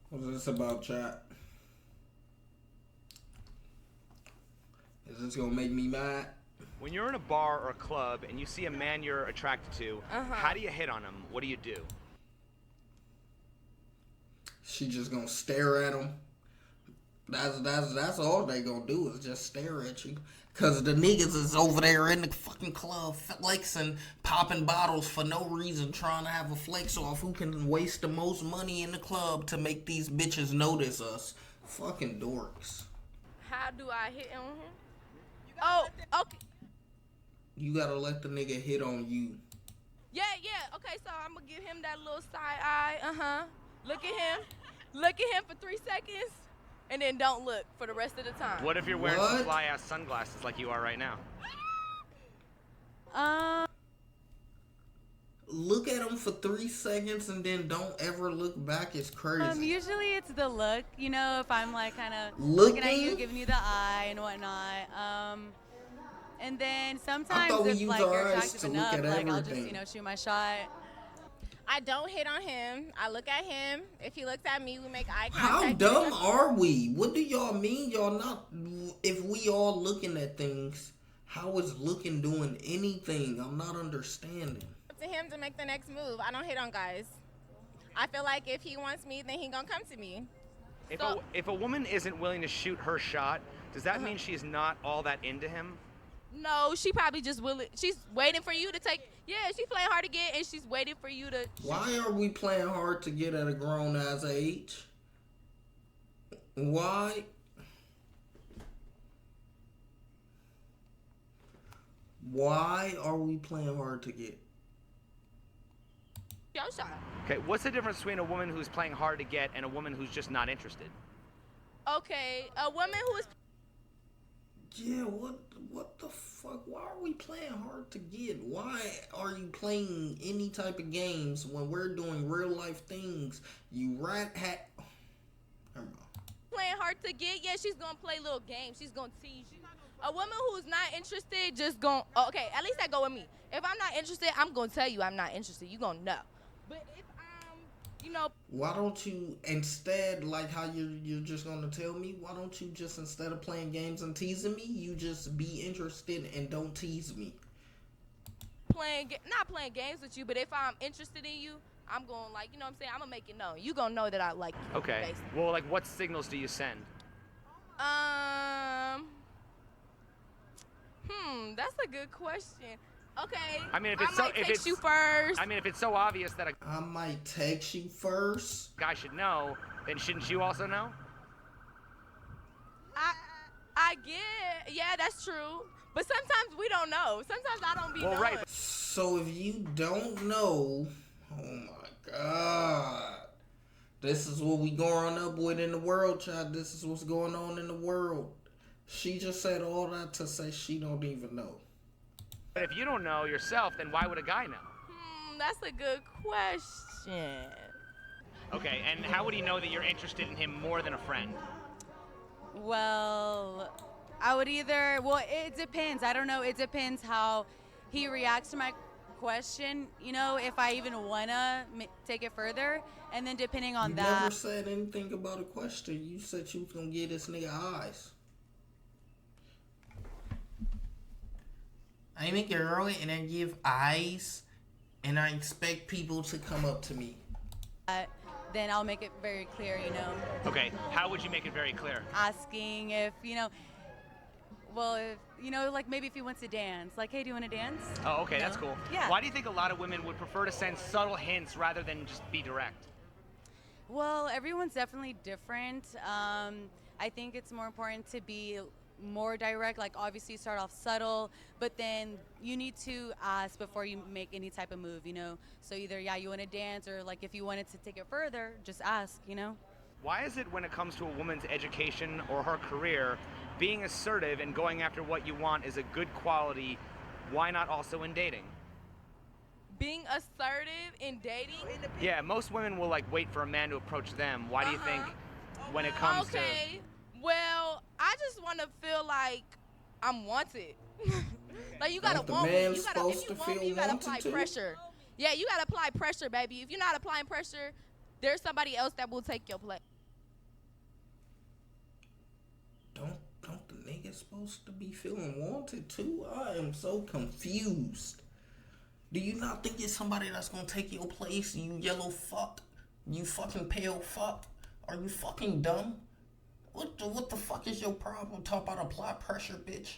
What's this about, chat? Is this gonna make me mad? When you're in a bar or a club and you see a man you're attracted to, how do you hit on him? What do you do? She just gonna stare at him. That's all they gonna do is just stare at you. Cause the niggas is over there in the fucking club flexing, popping bottles for no reason, trying to have a flex off who can waste the most money in the club to make these bitches notice us. Fucking dorks. How do I hit on him? Oh, okay. You gotta let the nigga hit on you. Yeah. Okay, so I'm gonna give him that little side eye. Look at him. Look at him for 3 seconds. And then don't look for the rest of the time. What if you're wearing some fly-ass sunglasses like you are right now? Look at him for 3 seconds and then don't ever look back. It's crazy. Usually it's the look, you know, if I'm like kind of Looking looking at you, giving you the eye and whatnot. And then I sometimes thought we if use like our you're eyes attractive to look enough, at like I'll just, everything. you know, shoot my shot. I don't hit on him. I look at him. If he looks at me, we make eye How contact. dumb are we? What do y'all mean? Y'all not. If we all looking at things, how is looking doing anything? I'm not understanding. To him to make the next move. I don't hit on guys. I feel like if he wants me, then he gonna come to me. If a woman isn't willing to shoot her shot, does that mean she's not all that into him? No, she probably just willing. She's waiting for you to take. Yeah, she's playing hard to get, and she's waiting for you to. Why are we playing hard to get at a grown ass age? Why? Why are we playing hard to get? Yo, shot. Okay, what's the difference between a woman who's playing hard to get and a woman who's just not interested? Okay, a woman who is. Yeah, what the fuck? Why are we playing hard to get? Why are you playing any type of games when we're doing real life things? You rat hat. Never mind. Playing hard to get, yeah, she's gonna play little games. She's gonna tease you. A woman who's not interested just gonna. Okay, at least that go with me. If I'm not interested, I'm gonna tell you I'm not interested. You gonna know. But if you know. Why don't you instead, like how you're just gonna tell me? Why don't you just instead of playing games and teasing me, you just be interested and don't tease me? Not playing games with you, but if I'm interested in you, I'm gonna like, you know what I'm saying? I'm gonna make it known. You gonna know that I like you. Okay. Basically. Well, like, what signals do you send? That's a good question. Okay. I mean, if text you first. I mean, if it's so obvious that a I might text you first. guy should know, then shouldn't you also know? I get, yeah, that's true. But sometimes we don't know. Sometimes I don't be knowing. Right. So if you don't know, oh my god. This is what we growing up with in the world, child. This is what's going on in the world. She just said all that to say she don't even know. But if you don't know yourself, then why would a guy know? That's a good question. Okay, and how would he know that you're interested in him more than a friend? Well, I would it depends. I don't know. It depends how he reacts to my question, you know, if I even want to take it further. And then depending on You that. never said anything about a question. You said you was going to get this nigga eyes. I'm a girl and I give eyes and I expect people to come up to me. Then I'll make it very clear, you know. Okay, how would you make it very clear? Asking if, you know, like maybe if he wants to dance. Like, hey, do you want to dance? Oh, okay, You that's know? cool. Yeah. Why do you think a lot of women would prefer to send subtle hints rather than just be direct? Well, everyone's definitely different. I think it's more important to be more direct, like obviously start off subtle, but then you need to ask before you make any type of move, you know? So either, yeah, you want to dance, or like if you wanted to take it further, just ask, you know? Why is it when it comes to a woman's education or her career, being assertive and going after what you want is a good quality? Why not also in dating? Being assertive in dating? Yeah, most women will like wait for a man to approach them. Why do you think when it comes to... Well, I just want to feel like I'm wanted. Like you gotta Don't the want me. man You gotta, supposed if you to want me, feel you gotta wanted apply to? pressure. Yeah, you gotta apply pressure, baby. If you're not applying pressure, there's somebody else that will take your place. niggas supposed to be feeling wanted too? I am so confused. Do you not think it's somebody that's gonna take your place, you yellow fuck? You fucking pale fuck? Are you fucking dumb? What the fuck is your problem? Talk about apply pressure, bitch.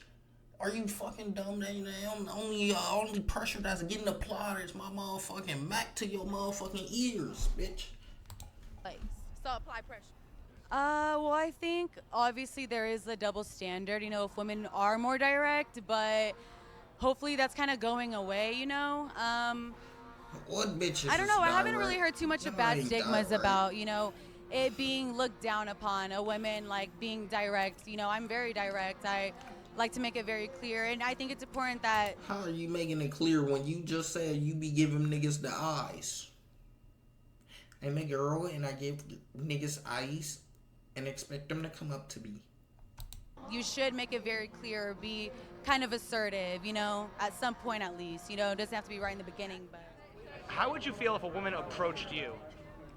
Are you fucking dumb? The only pressure that's getting applied is my motherfucking Mac to your motherfucking ears, bitch. So apply pressure. Well, I think obviously there is a double standard, if women are more direct, but hopefully that's kind of going away, What bitches? I don't know. is I haven't direct? really heard too much of Y'all bad ain't stigmas direct. about, it being looked down upon, a woman like being direct. I'm very direct. I like to make it very clear, and I think it's important that How are you making it clear when you just said you be giving niggas the eyes? I'm a girl and I give niggas eyes and expect them to come up to me. you should make it very clear, be kind of assertive, at some point at least. It doesn't have to be right in the beginning, but. How would you feel if a woman approached you?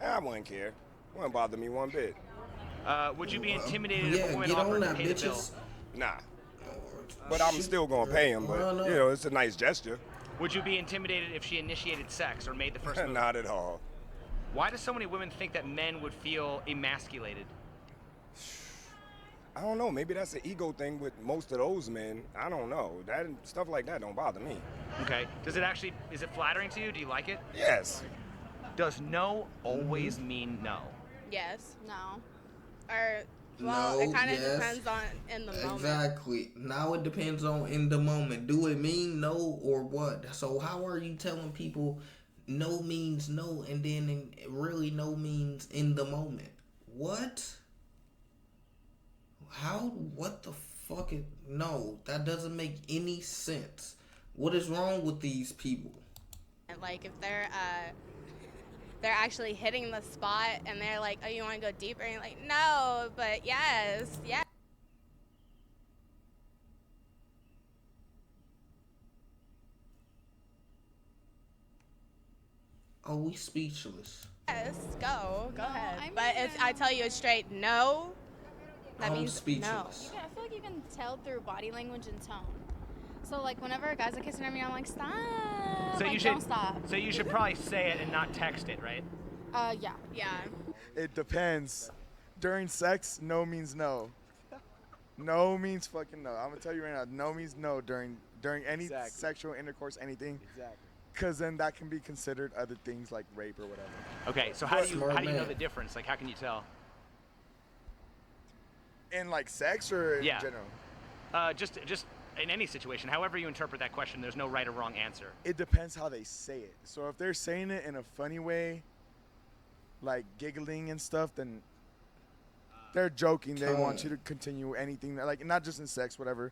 I wouldn't care. Wouldn't bother me one bit. Would you be intimidated Yeah, if a woman get on offered to that, pay the bill? bitches. Nah. But I'm still gonna pay him. But Why not? it's a nice gesture. Would you be intimidated if she initiated sex or made the first move? Not at all. Why do so many women think that men would feel emasculated? I don't know. Maybe that's an ego thing with most of those men. I don't know. That stuff like that don't bother me. Okay. Is it flattering to you? Do you like it? Yes. Does no always mean no? Yes. No. Or well, No, it kind of yes. depends on in the moment. Exactly. Now it depends on in the moment. Do it mean no or what? So how are you telling people no means no and then really no means in the moment? What? How? What the fuck? No, that doesn't make any sense. What is wrong with these people? And like if they're actually hitting the spot and they're like, oh, you want to go deeper? And you're like, no, but yes. Oh, we speechless. Yes, go ahead. I But if I tell you a straight no, that I'm means no. speechless. I feel like you can tell through body language and tone. So like whenever a guy's like kissing me, I'm like stop. So like, you should don't stop. So you should probably say it and not text it, right? Yeah. Yeah. It depends. During sex, no means no. No means fucking no. I'm gonna tell you right now, no means no during any sexual intercourse, anything. Exactly. Cause then that can be considered other things like rape or whatever. Okay. So how do you Smart know man. the difference? Like how can you tell? In like sex or in Yeah. general? Just in any situation, however you interpret that question, there's no right or wrong answer. It depends how they say it. So if they're saying it in a funny way, like giggling and stuff, then they're joking. They want you to continue anything, like not just in sex, whatever.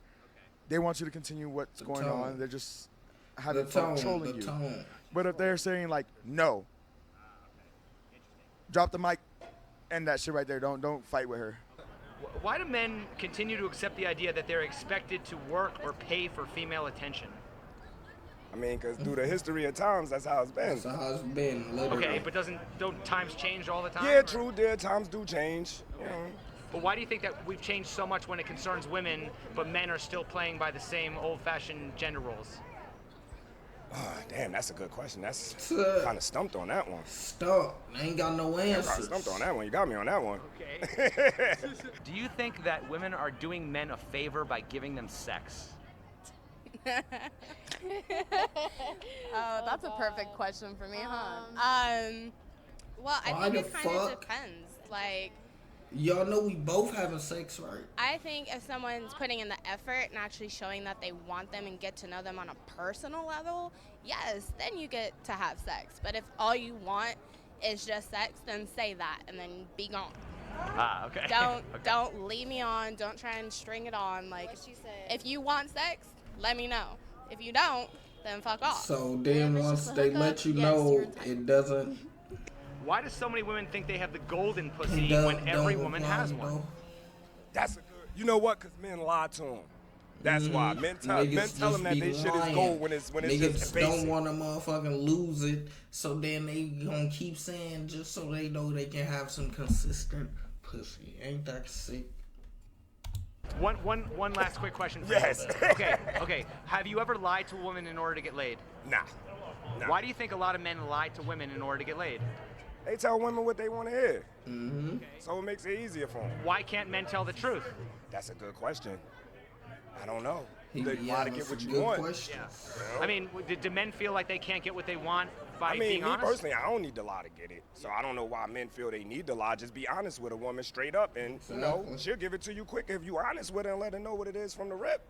They want you to continue what's The going tone. on. They're just The having fun tone. trolling The you. tone. But if they're saying like no, drop the mic, and that shit right there. Don't fight with her. Why do men continue to accept the idea that they're expected to work or pay for female attention? I mean, because through the history of times, that's how it's been. That's how it's been, literally. Okay, but don't times change all the time? Yeah, true. There times do change. But why do you think that we've changed so much when it concerns women, but men are still playing by the same old-fashioned gender roles? Oh, damn, that's a good question. That's Uh, kind of stumped on that one. Stop. I ain't got no I got answers. stumped on that one. You got me on that one. Okay. Do you think that women are doing men a favor by giving them sex? Oh, that's a perfect question for me, huh? Well, I Why think the it kind of fuck? depends. Like, Y'all know we both having sex, right? I think if someone's putting in the effort and actually showing that they want them and get to know them on a personal level, yes, then you get to have sex. But if all you want is just sex, then say that and then be gone. Ah, okay. Don't Okay. don't lead me on. Don't try and string it on. Like, What she said. if you want sex, let me know. If you don't, then fuck off. So then it's once just a they hookup, let you yes, know you're entitled. it doesn't. Why do so many women think they have the golden It pussy don't- when every don't woman apply, has one? though. That's a good. You know what? Because men lie to them. That's why men tell Niggas them just that be they shit is lying. gold when it's Niggas just don't basic. want to motherfucking lose it, so then they gonna keep saying just so they know they can have some consistent pussy. Ain't that sick? One last quick question for Yes. you. Okay. Have you ever lied to a woman in order to get laid? Nah. Why do you think a lot of men lie to women in order to get laid? They tell women what they want to hear. Mm-hmm. So it makes it easier for them. Why can't men tell the truth? That's a good question. I don't know. He They be lie to asking get what some you good want. questions. I mean, do men feel like they can't get what they want by I mean, being me honest? personally, I don't need to lie to get it. So I don't know why men feel they need to lie. Just be honest with a woman straight up, and Exactly. she'll give it to you quick if you're honest with her and let her know what it is from the rip.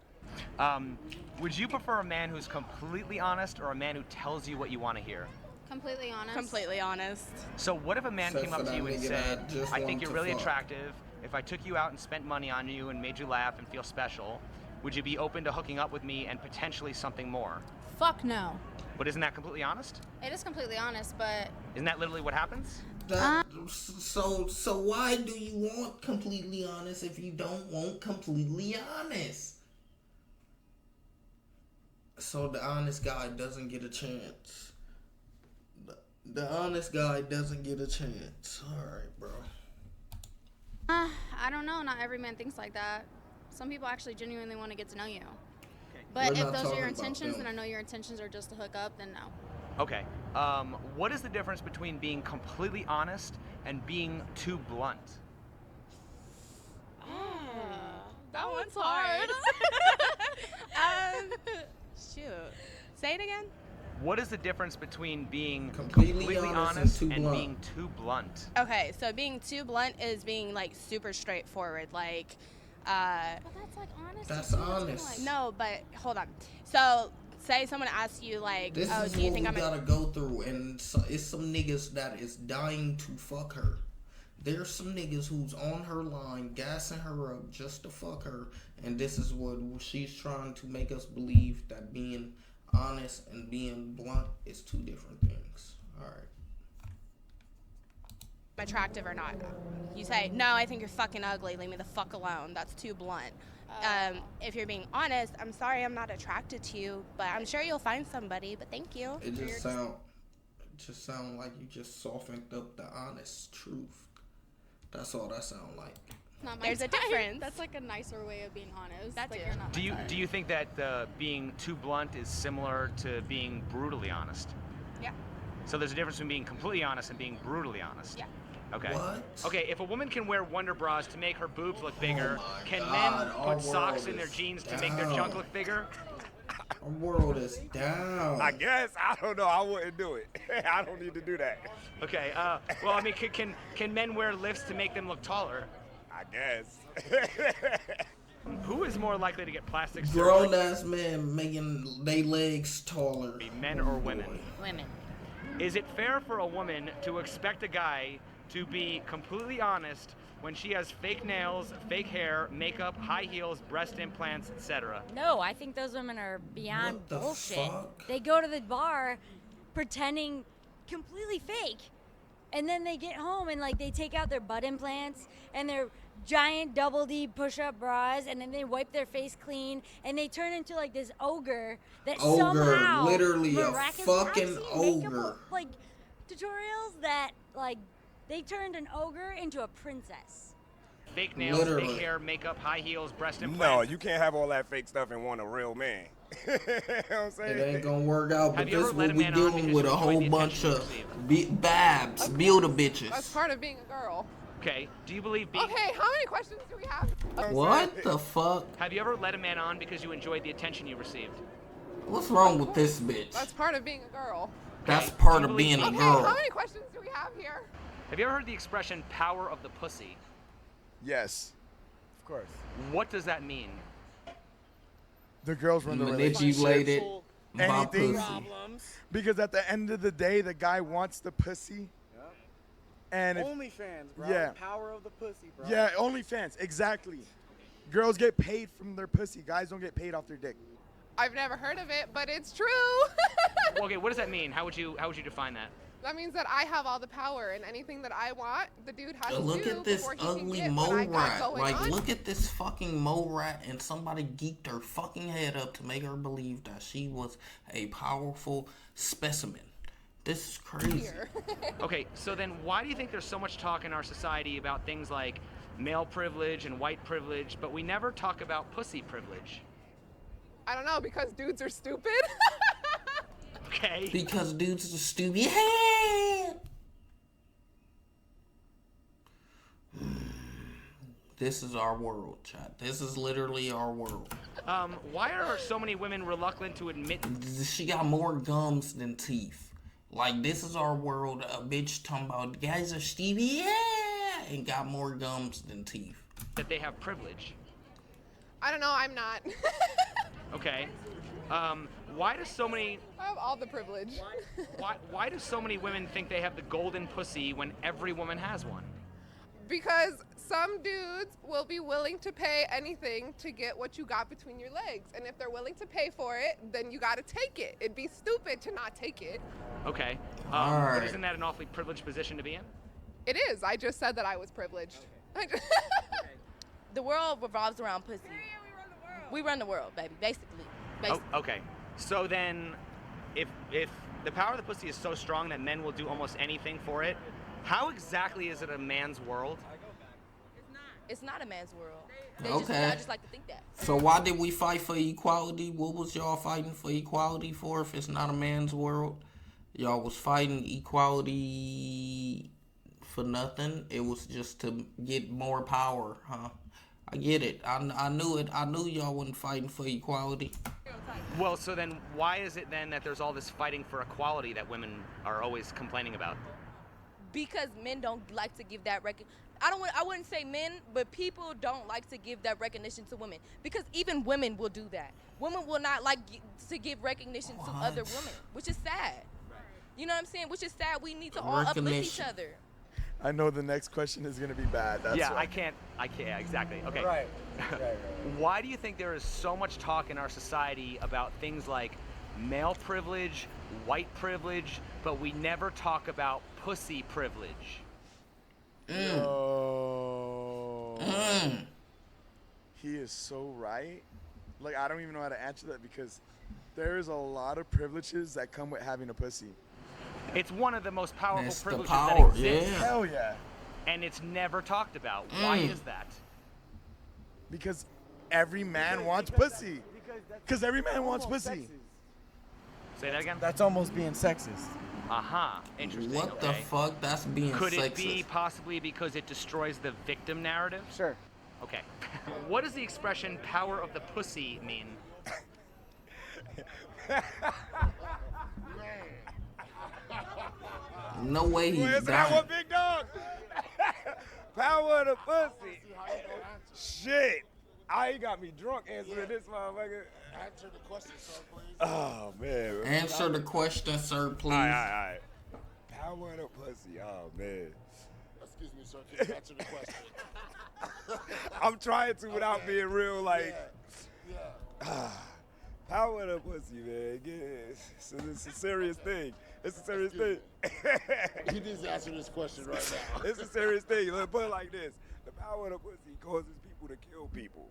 Would you prefer a man who's completely honest or a man who tells you what you want to hear? Completely honest. Completely honest. So what if a man Except came up for to that you and nigga said, that just I think want you're to really fuck." attractive. If I took you out and spent money on you and made you laugh and feel special, would you be open to hooking up with me and potentially something more? Fuck no. But isn't that completely honest? It is completely honest, but Isn't that literally what happens? So why do you want completely honest if you don't want completely honest? So the honest guy doesn't get a chance. The honest guy doesn't get a chance. All right, bro. I don't know. Not every man thinks like that. Some people actually genuinely want to get to know you. But We're if not those are talking your about intentions, them. and I know your intentions are just to hook up, then no. Okay. What is the difference between being completely honest and being too blunt? That one's hard. Shoot. Say it again. What is the difference between being Completely honest and too blunt. being too blunt? Okay, so being too blunt is being like super straightforward. Like, But that's like honest. That's honest. no, but hold on. So say someone asks you like, This oh, is do you what think we I'm gotta go through, and so, it's some niggas that is dying to fuck her. There's some niggas who's on her line, gassing her up just to fuck her, and this is what she's trying to make us believe, that being honest and being blunt is two different things. All right. attractive or not? You say, no, I think you're fucking ugly. Leave me the fuck alone. That's too blunt. If you're being honest, I'm sorry I'm not attracted to you, but I'm sure you'll find somebody, but thank you. It just sound like you just softened up the honest truth. That's all that sound like. Not my There's a type. difference. That's like a nicer way of being honest. That like, too. you're not my type. Do you think that being too blunt is similar to being brutally honest? Yeah. So there's a difference between being completely honest and being brutally honest. Yeah. Okay. What? Okay, if a woman can wear Wonder Bras to make her boobs look bigger, my can God, men our put socks world in their is jeans to make their down. junk look bigger? Our world is down. I guess. I don't know. I wouldn't do it. I don't need to do that. Okay. Well, I mean, can men wear lifts to make them look taller? I guess. Who is more likely to get plastic Grown surgery, ass men making they legs taller. men or women? Women. Is it fair for a woman to expect a guy to be completely honest when she has fake nails, fake hair, makeup, high heels, breast implants, etc.? No, I think those women are beyond What the bullshit. fuck? They go to the bar pretending completely fake. And then they get home and like they take out their butt implants and their giant double D push-up bras and then they wipe their face clean and they turn into like this ogre that somehow literally a miraculously- I've fucking seen makeup, ogre. like tutorials that like they turned an ogre into a princess. Fake nails, Literally. fake hair, makeup, high heels, breast No, implants. you can't have all that fake stuff and want a real man. You know what I'm saying? It ain't gonna work out, but Have you this ever is let what a we man on dealing because with you a enjoyed whole the bunch attention of you babs, builder bitches. That's part of being a girl. Okay. Do you believe being? Okay, how many questions do we have? What the fuck? Have you ever let a man on because you enjoyed the attention you received? What's wrong with this bitch? That's part of being a girl. That's Okay, part do of you being a believe- Okay, how girl. many questions do we have here? Have you ever heard the expression "power of the pussy"? Yes, of course. What does that mean? The girls run the relationship. Manipulated by Anything. pussy. Because at the end of the day, the guy wants the pussy. And if, OnlyFans, bro. Yeah. Power of the pussy, bro. yeah, OnlyFans, exactly. Girls get paid from their pussy. Guys don't get paid off their dick. I've never heard of it, but it's true. Okay, what does that mean? How would you define that? That means that I have all the power, and anything that I want, the dude has to Look do at this before he can ugly get mole what I got rat. going Like, on. look at this fucking mole rat, and somebody geeked her fucking head up to make her believe that she was a powerful specimen. This is crazy. here. Okay, so then why do you think there's so much talk in our society about things like male privilege and white privilege, but we never talk about pussy privilege? I don't know, because dudes are stupid. Okay. Because dudes are stupid. This is our world, chat. This is literally our world. Why are so many women reluctant to admit? She got more gums than teeth. Like, this is our world. A bitch talking about guys are stupid, and got more gums than teeth. That they have privilege. I don't know, I'm not. Okay. Why do so many? I have all the privilege. Why do so many women think they have the golden pussy when every woman has one? Because some dudes will be willing to pay anything to get what you got between your legs. And if they're willing to pay for it, then you gotta take it. It'd be stupid to not take it. Okay. Alright. But isn't that an awfully privileged position to be in? It is. I just said that I was privileged. The world revolves around pussy. We run the world, baby. Basically. Oh, okay. So then, if the power of the pussy is so strong that men will do almost anything for it, how exactly is it a man's world? It's not a man's world. Okay. I just like to think that. So why did we fight for equality? What was y'all fighting for equality for if it's not a man's world? Y'all was fighting equality for nothing. It was just to get more power, huh? I get it. I knew it. I knew y'all wasn't fighting for equality. Well, so then why is it then that there's all this fighting for equality that women are always complaining about? Because men don't like to give that I wouldn't say men, but people don't like to give that recognition to women. Because even women will do that. Women will not like to give recognition to other women, which is sad. You know what I'm saying? Which is sad. We need to all uplift each other. I know the next question is gonna be bad. That's Yeah, why. I can't. Yeah, exactly. Okay. Right. Why do you think there is so much talk in our society about things like male privilege, white privilege, but we never talk about pussy privilege? Yo. He is so right. Like, I don't even know how to answer that because there's a lot of privileges that come with having a pussy. It's one of the most powerful It's the privileges power, that exists. yeah. Hell yeah. And it's never talked about. Why is that? Because every man wants pussy. Because every man wants pussy. Say that again? That's almost being sexist. Aha. Interesting. What the okay. fuck? That's being Could sexist. it be possibly because it destroys the victim narrative? Sure. Okay. What does the expression power of the pussy mean? No way he's Answer that dying. one, big dog. Power of the pussy. Shit. He got me drunk answering this motherfucker. Answer the question, sir, please. Oh, man. Answer the question, sir, please. All right. Power of the pussy. Oh, man. Excuse me, sir. Can you answer the question? I'm trying to without being real, like. Yeah. Power of the pussy, man. It's a serious thing. It's a serious thing. He needs to answer this question right now. It's a serious thing. Let's put it like this. The power of the pussy causes people to kill people.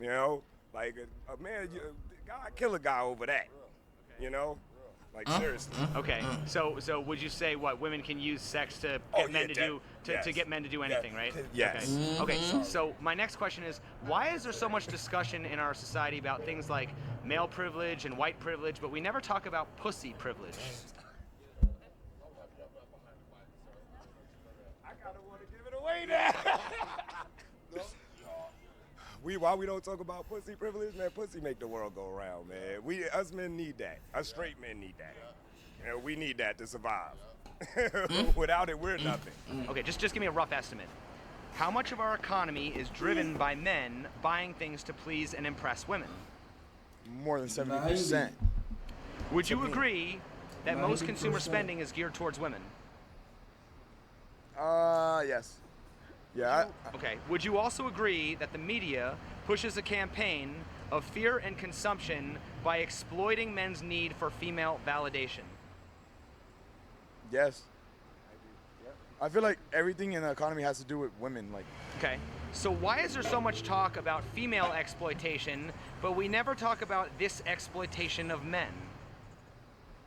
You know? Like a man, God kill a guy over that. You know? Like seriously. Okay. So would you say what women can use sex to get men to do to get men to do anything, right? Yes. Okay. So my next question is, why is there so much discussion in our society about things like male privilege and white privilege, but we never talk about pussy privilege? I kind of want to give it away now. Why we don't talk about pussy privilege, man? Pussy make the world go around, man. Us men need that. Us straight men need that. You know, we need that to survive. Without it, we're nothing. Okay, just give me a rough estimate. How much of our economy is driven by men buying things to please and impress women? More than 70%. Would you agree that most consumer spending is geared towards women? Yes. Yeah. Okay. Would you also agree that the media pushes a campaign of fear and consumption by exploiting men's need for female validation? Yes. I feel like everything in the economy has to do with women. Like. Okay. So why is there so much talk about female exploitation, but we never talk about this exploitation of men?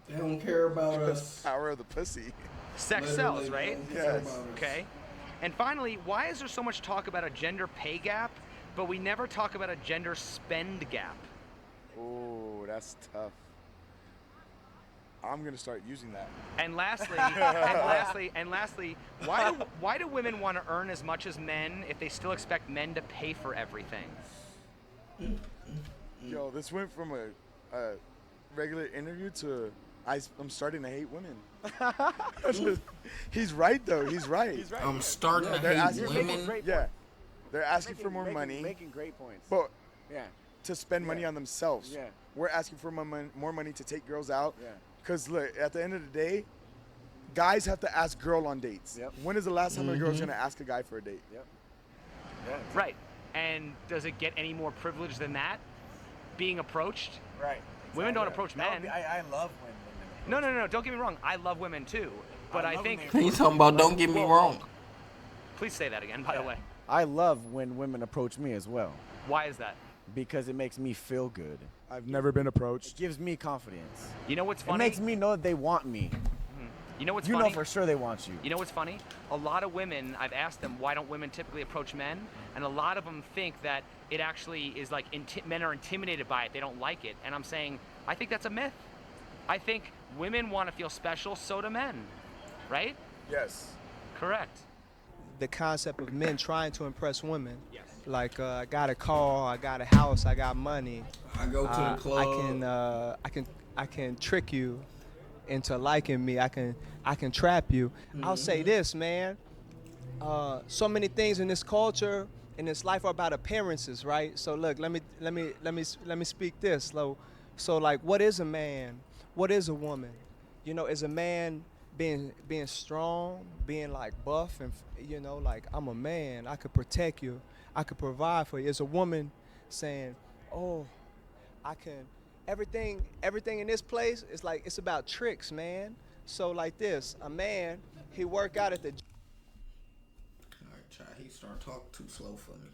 They don't care about us. Power of the pussy. Sex Literally, sells, right? they don't care Yes. about us. Okay. And finally, why is there so much talk about a gender pay gap, but we never talk about a gender spend gap? Oh, that's tough. I'm gonna start using that. And lastly, and lastly, why do women want to earn as much as men if they still expect men to pay for everything? Yo, this went from a regular interview to I'm starting to hate women. He's right though. He's right. I'm starting to They're hate asking women. Yeah, they're asking for more money, Making great points. but Yeah. to spend money on themselves. Yeah. We're asking for more money to take girls out. Yeah. Cause look, at the end of the day, guys have to ask girl on dates. Yep. When is the last time a girl's gonna ask a guy for a date? Yep. Yeah. Right. And does it get any more privileged than that? Being approached? Right. Women don't Yeah. approach That would men. be- I love when women. No. Don't get me wrong. I love women too. But I love think. when He's talking about don't get me wrong. Please say that again, by the way. I love when women approach me as well Why is that? because it makes me feel good. I've never been It approached. gives me confidence. You know what's It funny? makes me know that they want me. You know what's You funny? know for sure they want you. You know what's funny? A lot of women, I've asked them, why don't women typically approach men? And a lot of them think that it actually is like men are intimidated by it. They don't like it. And I'm saying, I think that's a myth. I think women want to feel special, so do men. Right? Yes. Correct. The concept of men trying to impress women. Yes. Like I got a car, I got a house, I got money. I go to the club. I can trick you into liking me. I can trap you. I'll say this, man. So many things in this culture, in this life, are about appearances, right? So look, let me speak this. So like, what is a man? What is a woman? You know, is a man being strong, being like buff, and you know, like I'm a man. I could protect you. I could provide for you. Is a woman saying, oh, I can. Everything in this place is like, it's about tricks, man. So like this, a man, he work out at the. All right, child. He started talking too slow for me.